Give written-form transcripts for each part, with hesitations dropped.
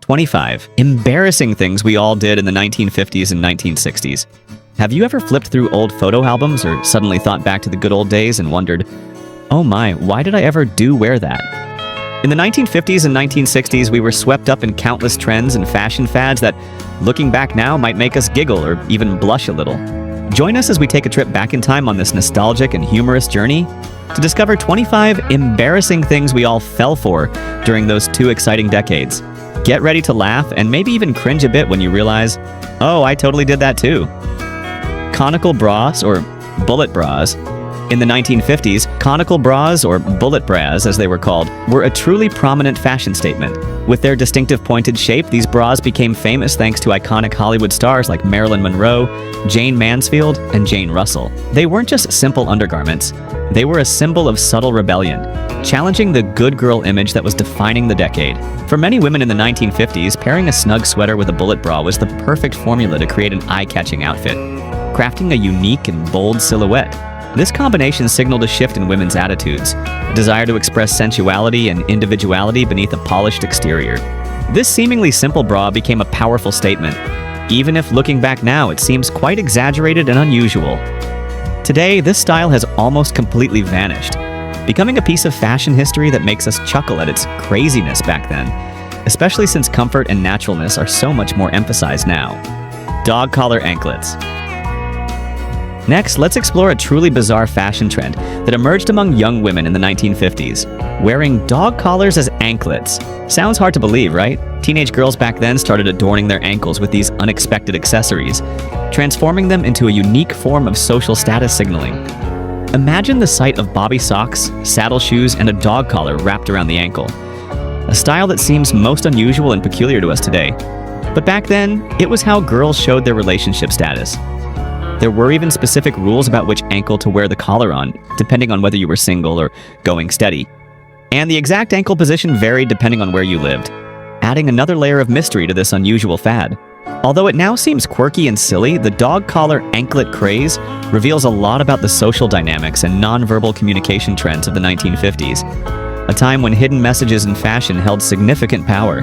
25 embarrassing things we all did in the 1950s and 1960s. Have you ever flipped through old photo albums or suddenly thought back to the good old days and wondered, oh my, why did I ever wear that? In the 1950s and 1960s, we were swept up in countless trends and fashion fads that, looking back now, might make us giggle or even blush a little. Join us as we take a trip back in time on this nostalgic and humorous journey to discover 25 embarrassing things we all fell for during those two exciting decades. Get ready to laugh and maybe even cringe a bit when you realize, oh, I totally did that too. Conical bras, or bullet bras. In the 1950s, conical bras, or bullet bras as they were called, were a truly prominent fashion statement. With their distinctive pointed shape, these bras became famous thanks to iconic Hollywood stars like Marilyn Monroe, Jane Mansfield, and Jane Russell. They weren't just simple undergarments. They were a symbol of subtle rebellion, challenging the good girl image that was defining the decade. For many women in the 1950s, pairing a snug sweater with a bullet bra was the perfect formula to create an eye-catching outfit, crafting a unique and bold silhouette. This combination signaled a shift in women's attitudes, a desire to express sensuality and individuality beneath a polished exterior. This seemingly simple bra became a powerful statement, even if looking back now it seems quite exaggerated and unusual. Today, this style has almost completely vanished, becoming a piece of fashion history that makes us chuckle at its craziness back then, especially since comfort and naturalness are so much more emphasized now. Dog collar anklets. Next, let's explore a truly bizarre fashion trend that emerged among young women in the 1950s. Wearing dog collars as anklets. Sounds hard to believe, right? Teenage girls back then started adorning their ankles with these unexpected accessories, transforming them into a unique form of social status signaling. Imagine the sight of bobby socks, saddle shoes, and a dog collar wrapped around the ankle. A style that seems most unusual and peculiar to us today. But back then, it was how girls showed their relationship status. There were even specific rules about which ankle to wear the collar on, depending on whether you were single or going steady. And the exact ankle position varied depending on where you lived, adding another layer of mystery to this unusual fad. Although it now seems quirky and silly, the dog collar anklet craze reveals a lot about the social dynamics and nonverbal communication trends of the 1950s, a time when hidden messages in fashion held significant power.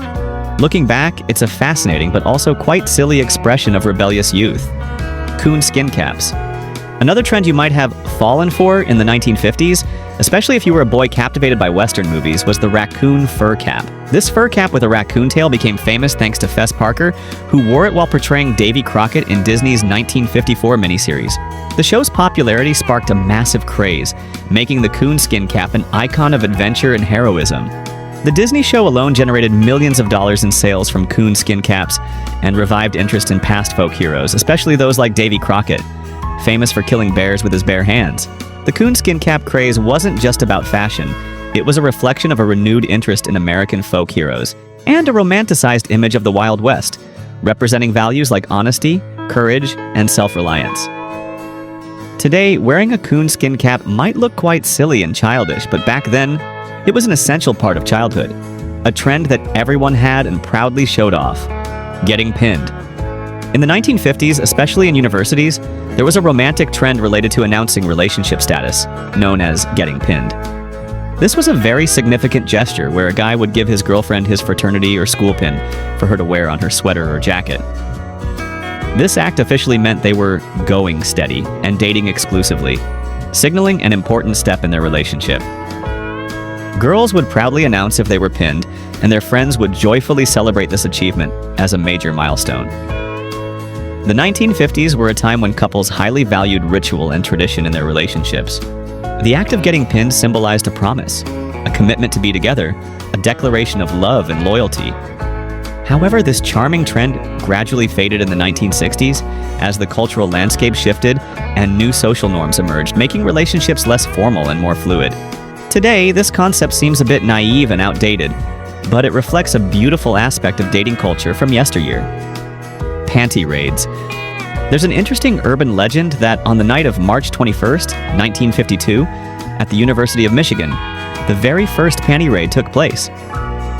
Looking back, it's a fascinating but also quite silly expression of rebellious youth. Coon skin caps. Another trend you might have fallen for in the 1950s, especially if you were a boy captivated by Western movies, was the raccoon fur cap. This fur cap with a raccoon tail became famous thanks to Fess Parker, who wore it while portraying Davy Crockett in Disney's 1954 miniseries. The show's popularity sparked a massive craze, making the coonskin cap an icon of adventure and heroism. The Disney show alone generated millions of dollars in sales from coon skin caps and revived interest in past folk heroes, especially those like Davy Crockett, famous for killing bears with his bare hands. The coon skin cap craze wasn't just about fashion. It was a reflection of a renewed interest in American folk heroes and a romanticized image of the Wild West, representing values like honesty, courage, and self-reliance. Today, wearing a coon skin cap might look quite silly and childish, but back then, it was an essential part of childhood, a trend that everyone had and proudly showed off: getting pinned. In the 1950s, especially in universities, there was a romantic trend related to announcing relationship status, known as getting pinned. This was a very significant gesture where a guy would give his girlfriend his fraternity or school pin for her to wear on her sweater or jacket. This act officially meant they were going steady and dating exclusively, signaling an important step in their relationship. Girls would proudly announce if they were pinned, and their friends would joyfully celebrate this achievement as a major milestone. The 1950s were a time when couples highly valued ritual and tradition in their relationships. The act of getting pinned symbolized a promise, a commitment to be together, a declaration of love and loyalty. However, this charming trend gradually faded in the 1960s as the cultural landscape shifted and new social norms emerged, making relationships less formal and more fluid. Today, this concept seems a bit naive and outdated, but it reflects a beautiful aspect of dating culture from yesteryear. Panty raids. There's an interesting urban legend that on the night of March 21st, 1952, at the University of Michigan, the very first panty raid took place.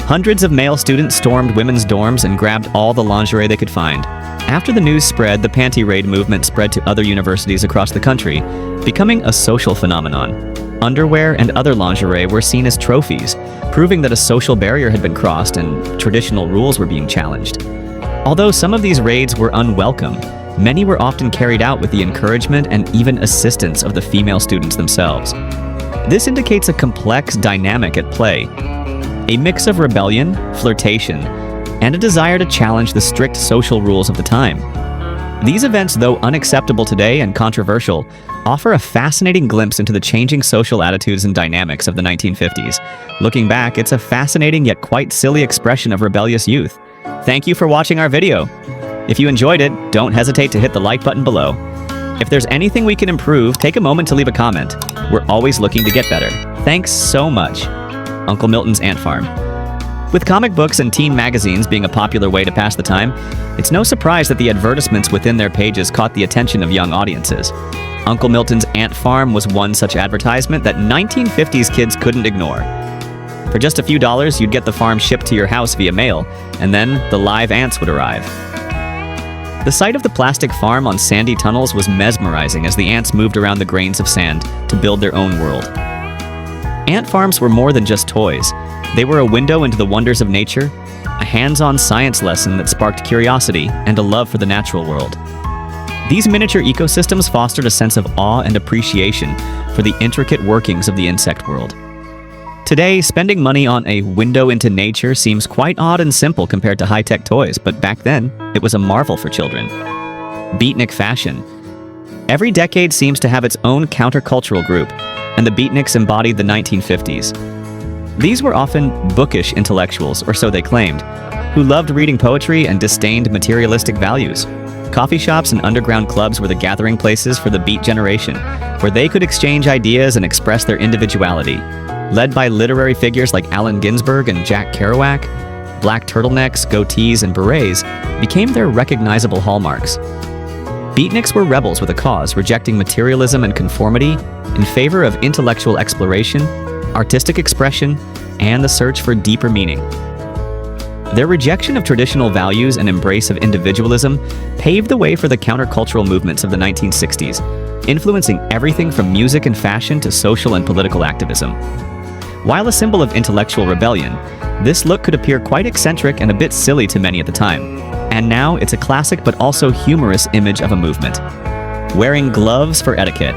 Hundreds of male students stormed women's dorms and grabbed all the lingerie they could find. After the news spread, the panty raid movement spread to other universities across the country, becoming a social phenomenon. Underwear and other lingerie were seen as trophies, proving that a social barrier had been crossed and traditional rules were being challenged. Although some of these raids were unwelcome, many were often carried out with the encouragement and even assistance of the female students themselves. This indicates a complex dynamic at play, a mix of rebellion, flirtation, and a desire to challenge the strict social rules of the time. These events, though unacceptable today and controversial, offer a fascinating glimpse into the changing social attitudes and dynamics of the 1950s. Looking back, it's a fascinating yet quite silly expression of rebellious youth. Thank you for watching our video. If you enjoyed it, don't hesitate to hit the like button below. If there's anything we can improve, take a moment to leave a comment. We're always looking to get better. Thanks so much. Uncle Milton's Ant Farm. With comic books and teen magazines being a popular way to pass the time, it's no surprise that the advertisements within their pages caught the attention of young audiences. Uncle Milton's Ant Farm was one such advertisement that 1950s kids couldn't ignore. For just a few dollars, you'd get the farm shipped to your house via mail, and then the live ants would arrive. The sight of the plastic farm on sandy tunnels was mesmerizing as the ants moved around the grains of sand to build their own world. Ant farms were more than just toys. They were a window into the wonders of nature, a hands-on science lesson that sparked curiosity and a love for the natural world. These miniature ecosystems fostered a sense of awe and appreciation for the intricate workings of the insect world. Today, spending money on a window into nature seems quite odd and simple compared to high-tech toys, but back then, it was a marvel for children. Beatnik fashion. Every decade seems to have its own countercultural group, and the Beatniks embodied the 1950s. These were often bookish intellectuals, or so they claimed, who loved reading poetry and disdained materialistic values. Coffee shops and underground clubs were the gathering places for the Beat generation, where they could exchange ideas and express their individuality. Led by literary figures like Allen Ginsberg and Jack Kerouac, black turtlenecks, goatees, and berets became their recognizable hallmarks. Beatniks were rebels with a cause, rejecting materialism and conformity in favor of intellectual exploration, artistic expression, and the search for deeper meaning. Their rejection of traditional values and embrace of individualism paved the way for the countercultural movements of the 1960s, influencing everything from music and fashion to social and political activism. While a symbol of intellectual rebellion, this look could appear quite eccentric and a bit silly to many at the time. And now it's a classic but also humorous image of a movement. Wearing gloves for etiquette.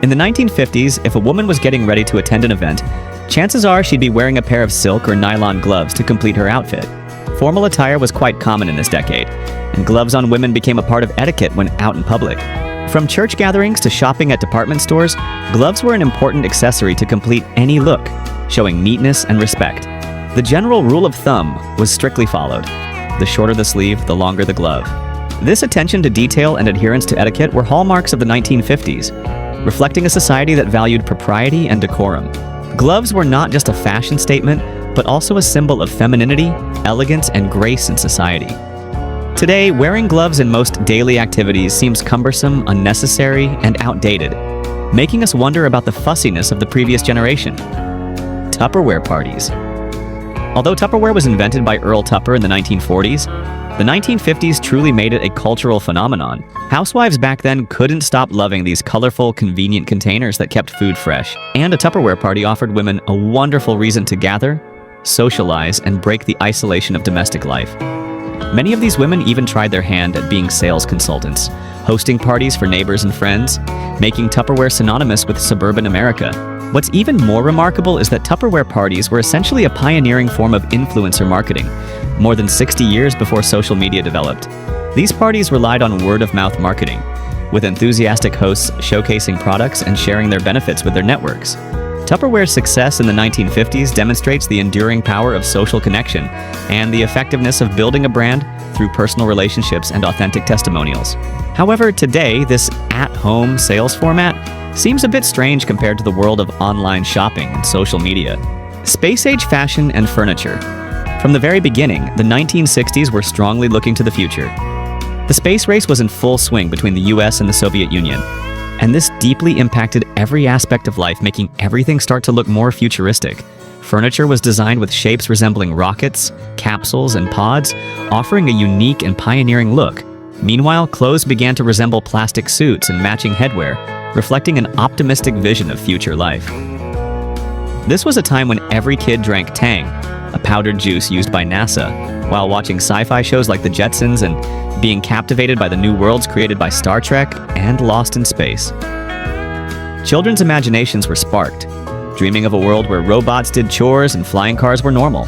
In the 1950s, if a woman was getting ready to attend an event, chances are she'd be wearing a pair of silk or nylon gloves to complete her outfit. Formal attire was quite common in this decade, and gloves on women became a part of etiquette when out in public. From church gatherings to shopping at department stores, gloves were an important accessory to complete any look, showing neatness and respect. The general rule of thumb was strictly followed. The shorter the sleeve, the longer the glove. This attention to detail and adherence to etiquette were hallmarks of the 1950s, reflecting a society that valued propriety and decorum. Gloves were not just a fashion statement, but also a symbol of femininity, elegance, and grace in society. Today, wearing gloves in most daily activities seems cumbersome, unnecessary, and outdated, making us wonder about the fussiness of the previous generation. Tupperware parties. Although Tupperware was invented by Earl Tupper in the 1940s, the 1950s truly made it a cultural phenomenon. Housewives back then couldn't stop loving these colorful, convenient containers that kept food fresh, and a Tupperware party offered women a wonderful reason to gather, socialize, and break the isolation of domestic life. Many of these women even tried their hand at being sales consultants, hosting parties for neighbors and friends, making Tupperware synonymous with suburban America. What's even more remarkable is that Tupperware parties were essentially a pioneering form of influencer marketing, more than 60 years before social media developed. These parties relied on word-of-mouth marketing, with enthusiastic hosts showcasing products and sharing their benefits with their networks. Tupperware's success in the 1950s demonstrates the enduring power of social connection and the effectiveness of building a brand through personal relationships and authentic testimonials. However, today, this at-home sales format seems a bit strange compared to the world of online shopping and social media. Space-age fashion and furniture. From the very beginning, the 1960s were strongly looking to the future. The space race was in full swing between the US and the Soviet Union. And this deeply impacted every aspect of life, making everything start to look more futuristic. Furniture was designed with shapes resembling rockets, capsules, and pods, offering a unique and pioneering look. Meanwhile, clothes began to resemble plastic suits and matching headwear, reflecting an optimistic vision of future life. This was a time when every kid drank Tang, a powdered juice used by NASA, while watching sci-fi shows like The Jetsons and being captivated by the new worlds created by Star Trek and Lost in Space. Children's imaginations were sparked, dreaming of a world where robots did chores and flying cars were normal.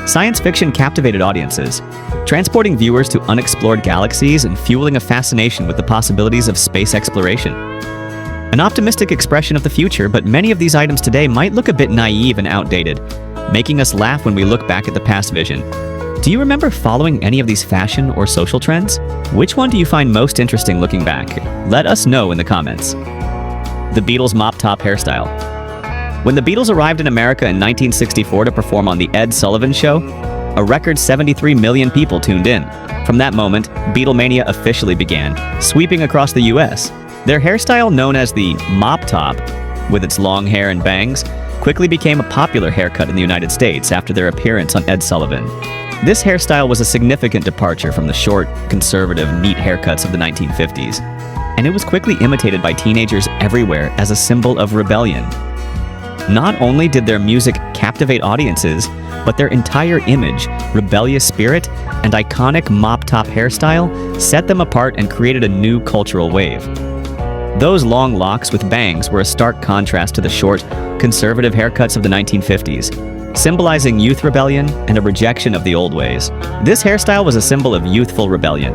Science fiction captivated audiences, transporting viewers to unexplored galaxies and fueling a fascination with the possibilities of space exploration. An optimistic expression of the future, but many of these items today might look a bit naive and outdated, making us laugh when we look back at the past vision. Do you remember following any of these fashion or social trends? Which one do you find most interesting looking back? Let us know in the comments. The Beatles' mop-top hairstyle. When the Beatles arrived in America in 1964 to perform on The Ed Sullivan Show, a record 73 million people tuned in. From that moment, Beatlemania officially began, sweeping across the US. Their hairstyle, known as the mop-top, with its long hair and bangs, quickly became a popular haircut in the United States after their appearance on Ed Sullivan. This hairstyle was a significant departure from the short, conservative, neat haircuts of the 1950s, and it was quickly imitated by teenagers everywhere as a symbol of rebellion. Not only did their music captivate audiences, but their entire image, rebellious spirit, and iconic mop-top hairstyle set them apart and created a new cultural wave. Those long locks with bangs were a stark contrast to the short, conservative haircuts of the 1950s, symbolizing youth rebellion and a rejection of the old ways. This hairstyle was a symbol of youthful rebellion,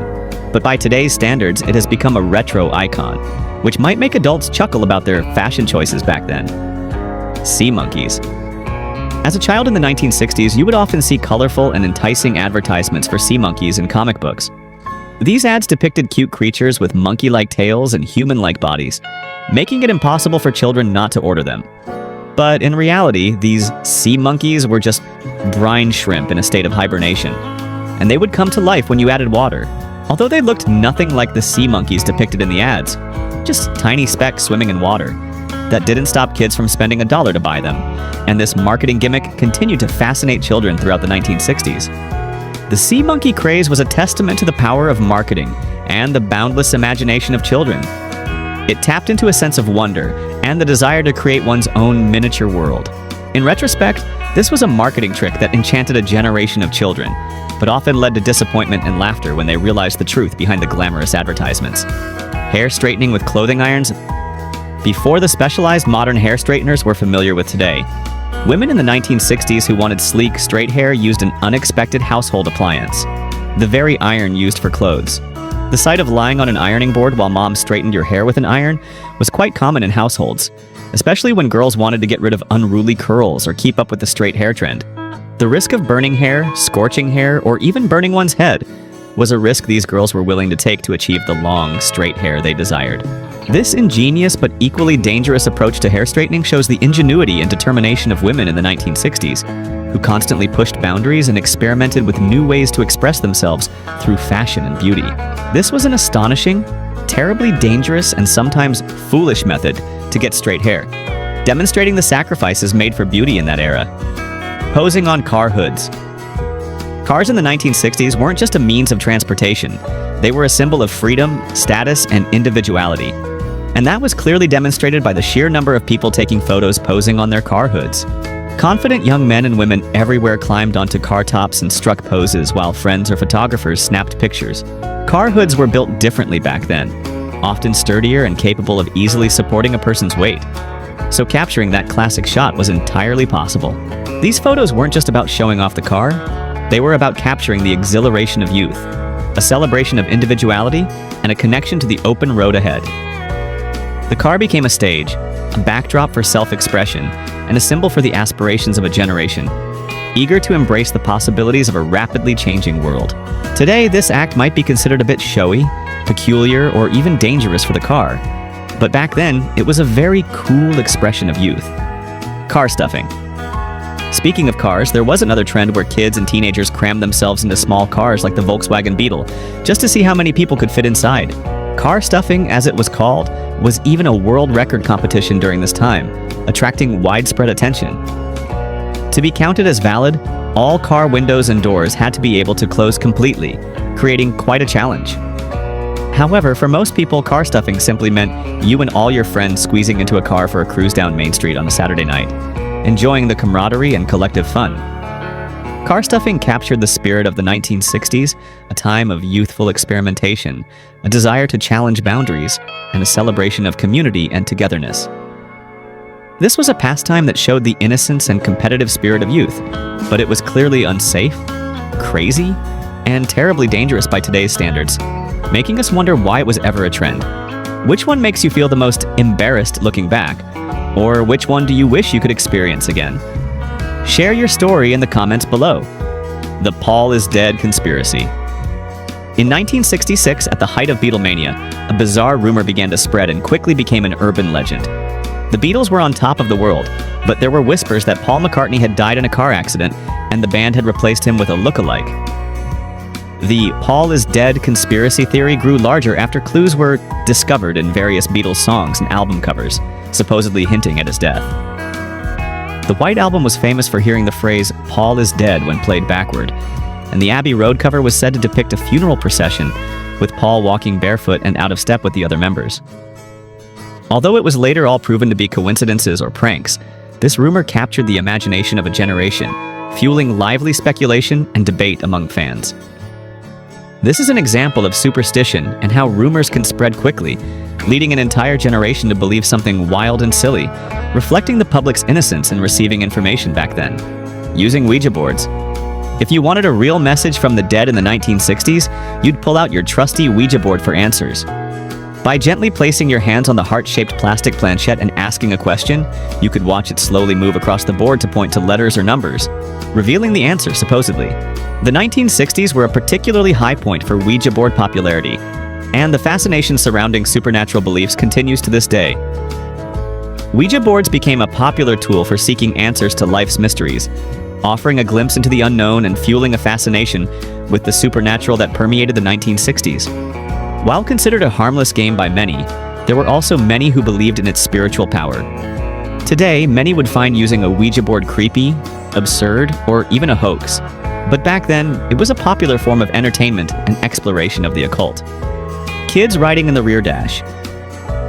but by today's standards, it has become a retro icon, which might make adults chuckle about their fashion choices back then. Sea monkeys. As a child in the 1960s, you would often see colorful and enticing advertisements for sea monkeys in comic books. These ads depicted cute creatures with monkey-like tails and human-like bodies, making it impossible for children not to order them. But in reality, these sea monkeys were just brine shrimp in a state of hibernation, and they would come to life when you added water. Although they looked nothing like the sea monkeys depicted in the ads, just tiny specks swimming in water. That didn't stop kids from spending $1 to buy them, and this marketing gimmick continued to fascinate children throughout the 1960s. The sea monkey craze was a testament to the power of marketing and the boundless imagination of children. It tapped into a sense of wonder and the desire to create one's own miniature world. In retrospect, this was a marketing trick that enchanted a generation of children, but often led to disappointment and laughter when they realized the truth behind the glamorous advertisements. Hair straightening with clothing irons. Before the specialized modern hair straighteners we're familiar with today, women in the 1960s who wanted sleek, straight hair used an unexpected household appliance: the very iron used for clothes. The sight of lying on an ironing board while mom straightened your hair with an iron was quite common in households, especially when girls wanted to get rid of unruly curls or keep up with the straight hair trend. The risk of burning hair, scorching hair, or even burning one's head was a risk these girls were willing to take to achieve the long, straight hair they desired. This ingenious but equally dangerous approach to hair straightening shows the ingenuity and determination of women in the 1960s, who constantly pushed boundaries and experimented with new ways to express themselves through fashion and beauty. This was an astonishing, terribly dangerous, and sometimes foolish method to get straight hair, demonstrating the sacrifices made for beauty in that era. Posing on car hoods. Cars in the 1960s weren't just a means of transportation. They were a symbol of freedom, status, and individuality. And that was clearly demonstrated by the sheer number of people taking photos posing on their car hoods. Confident young men and women everywhere climbed onto car tops and struck poses while friends or photographers snapped pictures. Car hoods were built differently back then, often sturdier and capable of easily supporting a person's weight. So capturing that classic shot was entirely possible. These photos weren't just about showing off the car, they were about capturing the exhilaration of youth, a celebration of individuality, and a connection to the open road ahead. The car became a stage, a backdrop for self-expression, and a symbol for the aspirations of a generation, eager to embrace the possibilities of a rapidly changing world. Today, this act might be considered a bit showy, peculiar, or even dangerous for the car, but back then, it was a very cool expression of youth. Car stuffing. Speaking of cars, there was another trend where kids and teenagers crammed themselves into small cars like the Volkswagen Beetle, just to see how many people could fit inside. Car stuffing, as it was called, was even a world record competition during this time, attracting widespread attention. To be counted as valid, all car windows and doors had to be able to close completely, creating quite a challenge. However, for most people, car stuffing simply meant you and all your friends squeezing into a car for a cruise down Main Street on a Saturday night, enjoying the camaraderie and collective fun. Car stuffing captured the spirit of the 1960s, a time of youthful experimentation, a desire to challenge boundaries, and a celebration of community and togetherness. This was a pastime that showed the innocence and competitive spirit of youth, but it was clearly unsafe, crazy, and terribly dangerous by today's standards, making us wonder why it was ever a trend. Which one makes you feel the most embarrassed looking back? Or which one do you wish you could experience again? Share your story in the comments below. The Paul is Dead conspiracy. In 1966, at the height of Beatlemania, a bizarre rumor began to spread and quickly became an urban legend. The Beatles were on top of the world, but there were whispers that Paul McCartney had died in a car accident and the band had replaced him with a look-alike. The Paul is Dead conspiracy theory grew larger after clues were discovered in various Beatles songs and album covers, supposedly hinting at his death. The White Album was famous for hearing the phrase, "Paul is dead," when played backward, and the Abbey Road cover was said to depict a funeral procession, with Paul walking barefoot and out of step with the other members. Although it was later all proven to be coincidences or pranks, this rumor captured the imagination of a generation, fueling lively speculation and debate among fans. This is an example of superstition and how rumors can spread quickly, leading an entire generation to believe something wild and silly, reflecting the public's innocence in receiving information back then. Using Ouija boards. If you wanted a real message from the dead in the 1960s, you'd pull out your trusty Ouija board for answers. By gently placing your hands on the heart-shaped plastic planchette and asking a question, you could watch it slowly move across the board to point to letters or numbers, revealing the answer, supposedly. The 1960s were a particularly high point for Ouija board popularity, and the fascination surrounding supernatural beliefs continues to this day. Ouija boards became a popular tool for seeking answers to life's mysteries, offering a glimpse into the unknown and fueling a fascination with the supernatural that permeated the 1960s. While considered a harmless game by many, there were also many who believed in its spiritual power. Today, many would find using a Ouija board creepy, absurd, or even a hoax. But back then, it was a popular form of entertainment and exploration of the occult. Kids riding in the rear dash.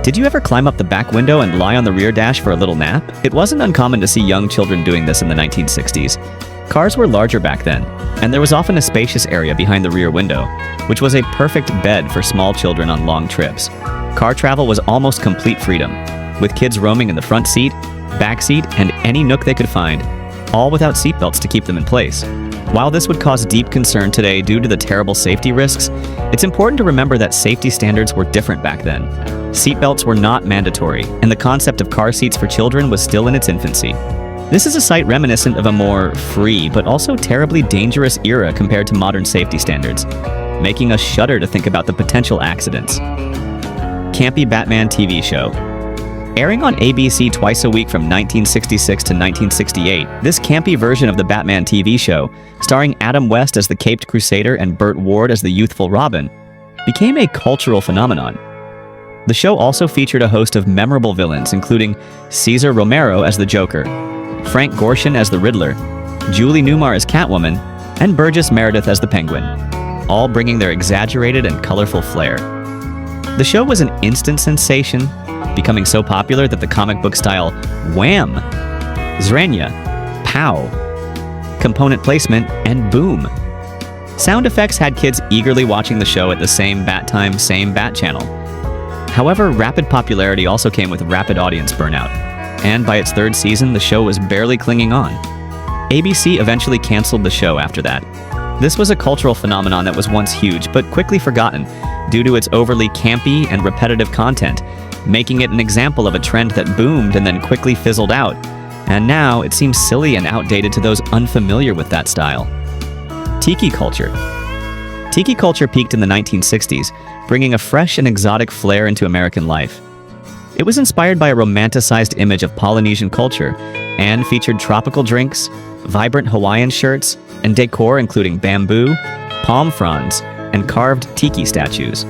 Did you ever climb up the back window and lie on the rear dash for a little nap? It wasn't uncommon to see young children doing this in the 1960s. Cars were larger back then, and there was often a spacious area behind the rear window, which was a perfect bed for small children on long trips. Car travel was almost complete freedom, with kids roaming in the front seat, back seat, and any nook they could find, all without seatbelts to keep them in place. While this would cause deep concern today due to the terrible safety risks, it's important to remember that safety standards were different back then. Seatbelts were not mandatory, and the concept of car seats for children was still in its infancy. This is a sight reminiscent of a more free, but also terribly dangerous era compared to modern safety standards, making us shudder to think about the potential accidents. Campy Batman TV show. Airing on ABC twice a week from 1966 to 1968, this campy version of the Batman TV show, starring Adam West as the Caped Crusader and Burt Ward as the youthful Robin, became a cultural phenomenon. The show also featured a host of memorable villains, including Cesar Romero as the Joker, Frank Gorshin as the Riddler, Julie Newmar as Catwoman, and Burgess Meredith as the Penguin, all bringing their exaggerated and colorful flair. The show was an instant sensation, becoming so popular that the comic book style wham, zranya, pow, component placement, and boom. Sound effects had kids eagerly watching the show at the same bat time, same bat channel. However, rapid popularity also came with rapid audience burnout, and by its third season, the show was barely clinging on. ABC eventually canceled the show after that. This was a cultural phenomenon that was once huge, but quickly forgotten due to its overly campy and repetitive content, making it an example of a trend that boomed and then quickly fizzled out, and now it seems silly and outdated to those unfamiliar with that style. Tiki culture. Tiki culture peaked in the 1960s, bringing a fresh and exotic flair into American life. It was inspired by a romanticized image of Polynesian culture and featured tropical drinks, vibrant Hawaiian shirts, and decor including bamboo, palm fronds, and carved tiki statues.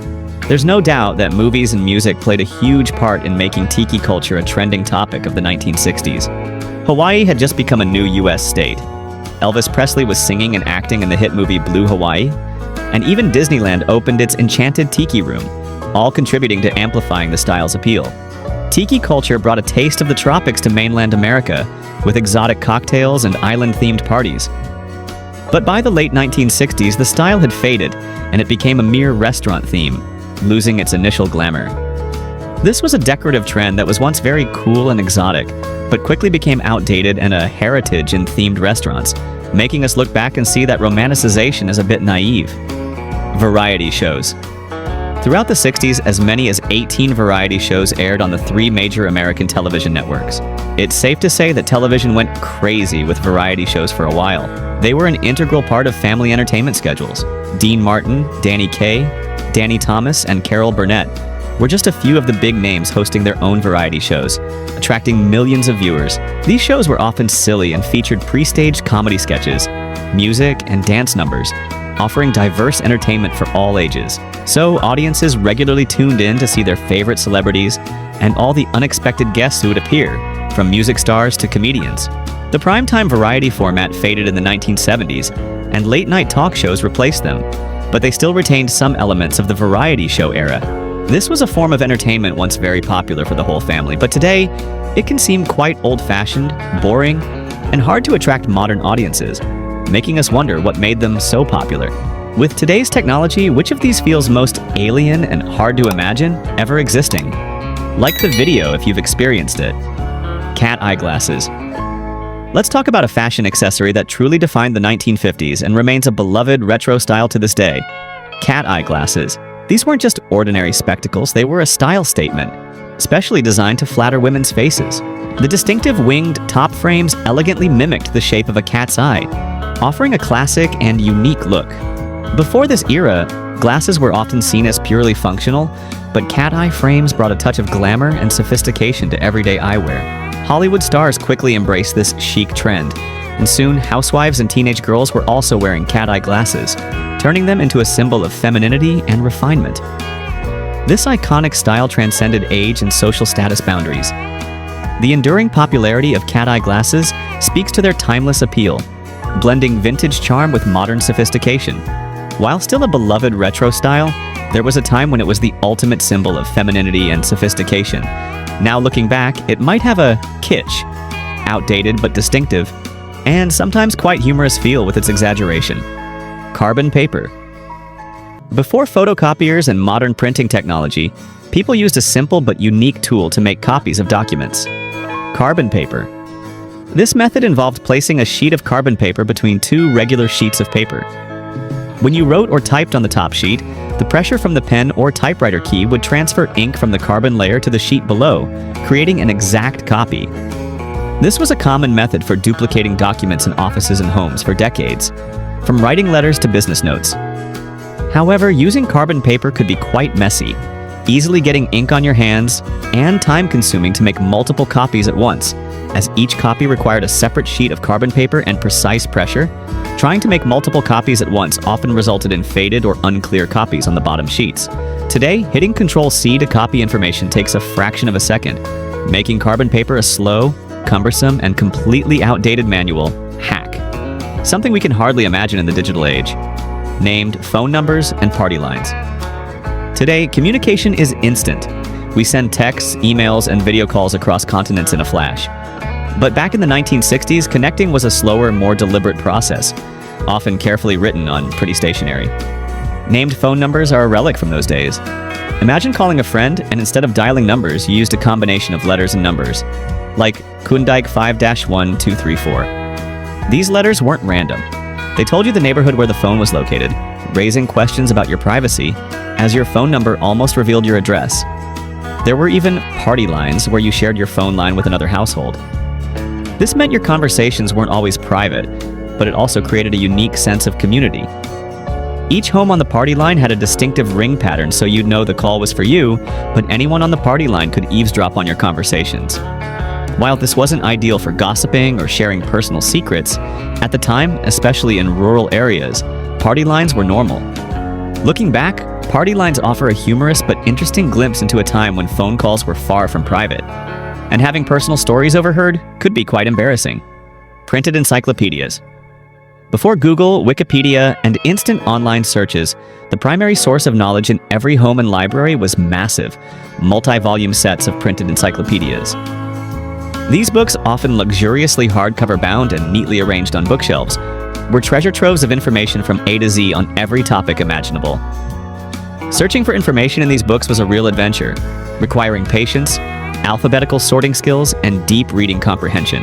There's no doubt that movies and music played a huge part in making tiki culture a trending topic of the 1960s. Hawaii had just become a new U.S. state. Elvis Presley was singing and acting in the hit movie Blue Hawaii, and even Disneyland opened its Enchanted Tiki Room, all contributing to amplifying the style's appeal. Tiki culture brought a taste of the tropics to mainland America, with exotic cocktails and island-themed parties. But by the late 1960s, the style had faded, and it became a mere restaurant theme, losing its initial glamour. This was a decorative trend that was once very cool and exotic, but quickly became outdated and a heritage in themed restaurants, making us look back and see that romanticization is a bit naive. Variety shows. Throughout the 60s, as many as 18 variety shows aired on the 3 major American television networks. It's safe to say that television went crazy with variety shows for a while. They were an integral part of family entertainment schedules. Dean Martin, Danny Kaye, Danny Thomas, and Carol Burnett were just a few of the big names hosting their own variety shows, attracting millions of viewers. These shows were often silly and featured pre-staged comedy sketches, music, and dance numbers, offering diverse entertainment for all ages. So audiences regularly tuned in to see their favorite celebrities and all the unexpected guests who would appear, from music stars to comedians. The primetime variety format faded in the 1970s, and late-night talk shows replaced them, but they still retained some elements of the variety show era. This was a form of entertainment once very popular for the whole family, but today, it can seem quite old-fashioned, boring, and hard to attract modern audiences, making us wonder what made them so popular. With today's technology, which of these feels most alien and hard to imagine ever existing? Like the video if you've experienced it. Cat eyeglasses. Let's talk about a fashion accessory that truly defined the 1950s and remains a beloved retro style to this day. Cat eyeglasses. These weren't just ordinary spectacles, they were a style statement, specially designed to flatter women's faces. The distinctive winged top frames elegantly mimicked the shape of a cat's eye, offering a classic and unique look. Before this era, glasses were often seen as purely functional, but cat eye frames brought a touch of glamour and sophistication to everyday eyewear. Hollywood stars quickly embraced this chic trend, and soon housewives and teenage girls were also wearing cat eye glasses, turning them into a symbol of femininity and refinement. This iconic style transcended age and social status boundaries. The enduring popularity of cat eye glasses speaks to their timeless appeal, blending vintage charm with modern sophistication. While still a beloved retro style, there was a time when it was the ultimate symbol of femininity and sophistication. Now looking back, it might have a kitsch, outdated but distinctive, and sometimes quite humorous feel with its exaggeration. Carbon paper. Before photocopiers and modern printing technology, people used a simple but unique tool to make copies of documents. Carbon paper. This method involved placing a sheet of carbon paper between 2 regular sheets of paper. When you wrote or typed on the top sheet, the pressure from the pen or typewriter key would transfer ink from the carbon layer to the sheet below, creating an exact copy. This was a common method for duplicating documents in offices and homes for decades, from writing letters to business notes. However, using carbon paper could be quite messy, easily getting ink on your hands, and time-consuming to make multiple copies at once, as each copy required a separate sheet of carbon paper and precise pressure. Trying to make multiple copies at once often resulted in faded or unclear copies on the bottom sheets. Today, hitting Ctrl-C to copy information takes a fraction of a second, making carbon paper a slow, cumbersome, and completely outdated manual hack. Something we can hardly imagine in the digital age. Named phone numbers and party lines. Today, communication is instant. We send texts, emails, and video calls across continents in a flash. But back in the 1960s, connecting was a slower, more deliberate process, often carefully written on pretty stationery. Named phone numbers are a relic from those days. Imagine calling a friend, and instead of dialing numbers, you used a combination of letters and numbers, like Kundike 5-1234. These letters weren't random. They told you the neighborhood where the phone was located, raising questions about your privacy, as your phone number almost revealed your address. There were even party lines where you shared your phone line with another household. This meant your conversations weren't always private, but it also created a unique sense of community. Each home on the party line had a distinctive ring pattern, so you'd know the call was for you, but anyone on the party line could eavesdrop on your conversations. While this wasn't ideal for gossiping or sharing personal secrets, at the time, especially in rural areas, party lines were normal. Looking back, Party lines offer a humorous but interesting glimpse into a time when phone calls were far from private. And having personal stories overheard could be quite embarrassing. Printed encyclopedias. Before Google, Wikipedia, and instant online searches, the primary source of knowledge in every home and library was massive, multi-volume sets of printed encyclopedias. These books, often luxuriously hardcover bound and neatly arranged on bookshelves, were treasure troves of information from A to Z on every topic imaginable. Searching for information in these books was a real adventure, requiring patience, alphabetical sorting skills, and deep reading comprehension.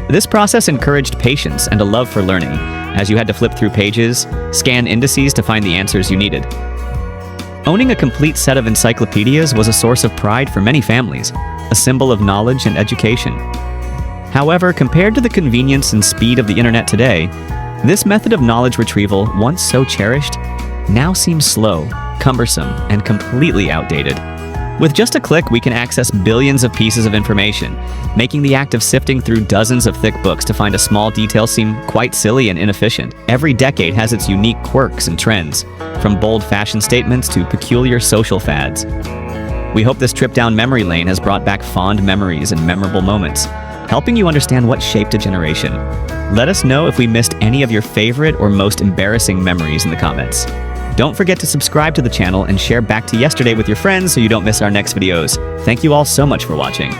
This process encouraged patience and a love for learning, as you had to flip through pages, scan indices to find the answers you needed. Owning a complete set of encyclopedias was a source of pride for many families, a symbol of knowledge and education. However, compared to the convenience and speed of the internet today, this method of knowledge retrieval, once so cherished, now seems slow, cumbersome, and completely outdated. With just a click, we can access billions of pieces of information, making the act of sifting through dozens of thick books to find a small detail seem quite silly and inefficient. Every decade has its unique quirks and trends, from bold fashion statements to peculiar social fads. We hope this trip down memory lane has brought back fond memories and memorable moments, helping you understand what shaped a generation. Let us know if we missed any of your favorite or most embarrassing memories in the comments. Don't forget to subscribe to the channel and share Back to Yesterday with your friends so you don't miss our next videos. Thank you all so much for watching.